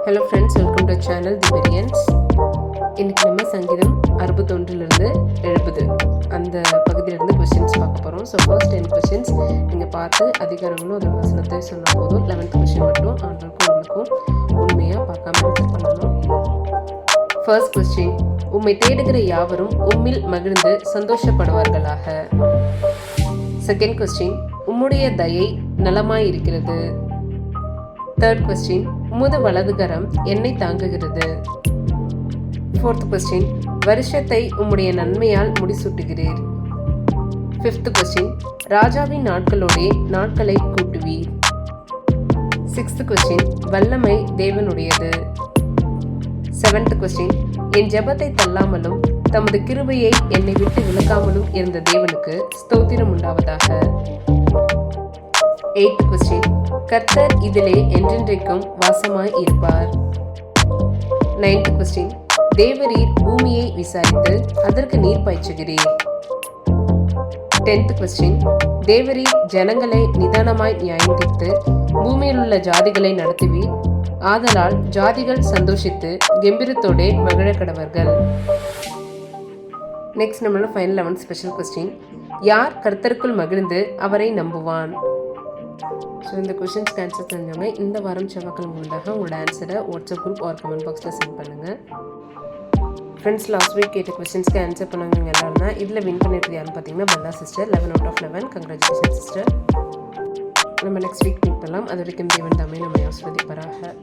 Hello friends, welcome to channel the variance. இன்றைக்கி நம்ம சங்கீதம் 61 70 அந்த பகுதியிலிருந்து கொஸ்டின்ஸ் பார்க்க போகிறோம். ஸோ ஃபர்ஸ்ட் 10 கொஸ்டின்ஸ் நீங்கள் பார்த்து அதிகாரங்களும் அதோட வசனத்தை சொன்ன போதும் 11th கொஸ்டின் மட்டும் ஆண்டுக்கும் உங்களுக்கும் உண்மையாக பார்க்காம ஆன்சர் பண்ணணும். ஃபர்ஸ்ட் கொஸ்டின், உம்மை தேடுகிற யாவரும் உம்மில் மகிழ்ந்து சந்தோஷப்படுவார்களாக. செகண்ட் கொஸ்டின், உம்முடைய தயை நலமாய் இருக்கிறது. தேர்ட் கொஸ்டின், உமது வலதுகரம் என்னை தாங்குகிறது. ஃபோர்த் கொஸ்டின், வருஷத்தை உம்முடைய நன்மையால் முடிசூட்டுகிறீர். ஃபிஃப்த் கொஸ்டின், ராஜாவின் நாட்களோடே நாட்களை கூட்டுவீர். சிக்ஸ்த் கொஸ்டின், வல்லமை தேவனுடையது. செவன்த் கொஸ்டின், என் ஜெபத்தை தள்ளாமலும் தமது கிருபையை என்னை விட்டு விலகாமலும் இருந்த தேவனுக்கு ஸ்தோத்திரம் உண்டாவதாக. எய்த் கொஸ்டின், கர்த்தர் இதிலே என்றென்றைக்கும் வாசமாய் இருப்பார். நைன்த் கொஸ்டின், தேவரீர் பூமியை விசாரித்து அதற்கு நீர் பாய்ச்சுகிறீர். 10th கொஸ்டின், தேவரீர் ஜனங்களை நிதானமாய் நியாயம் தீர்த்து பூமியில் உள்ள ஜாதிகளை நடத்துவீர். ஆதலால் ஜாதிகள் சந்தோஷித்து கெம்பீரத்தோடே மகிழ கடவர்கள். நெக்ஸ்ட் நம்மளோட ஃபைனல் 11th ஸ்பெஷல் கொஸ்டின், யார் கர்த்தருக்குள் மகிழ்ந்து அவரை நம்புவான். ஸோ இந்த கொஷின்ஸ்க்கு ஆன்சர் தெரிஞ்சவங்க இந்த வாரம் செவ்வாய்க்கிழமை முன்னதாக உங்களோட ஆன்சரை வாட்ஸ்அப் குரூப் ஆர் கமெண்ட் பாக்ஸில் சென்ட் பண்ணுங்கள். ஃப்ரெண்ட்ஸ், லாஸ்ட் வீக் கேட்ட கொஸ்டின்ஸ்க்கு ஆன்சர் பண்ணவங்க எல்லாரும் தான். இதில் வின் பண்ணிட்டு யாருன்னு பார்த்தீங்கன்னா பல்லா sister. 11 out of 11. Congratulation sister. நம்ம நெக்ஸ்ட் வீக் மீட் பண்ணலாம். அது வரைக்கும் தேவன் தாமே நம்ம ஆசீர்வதிப்பாராக.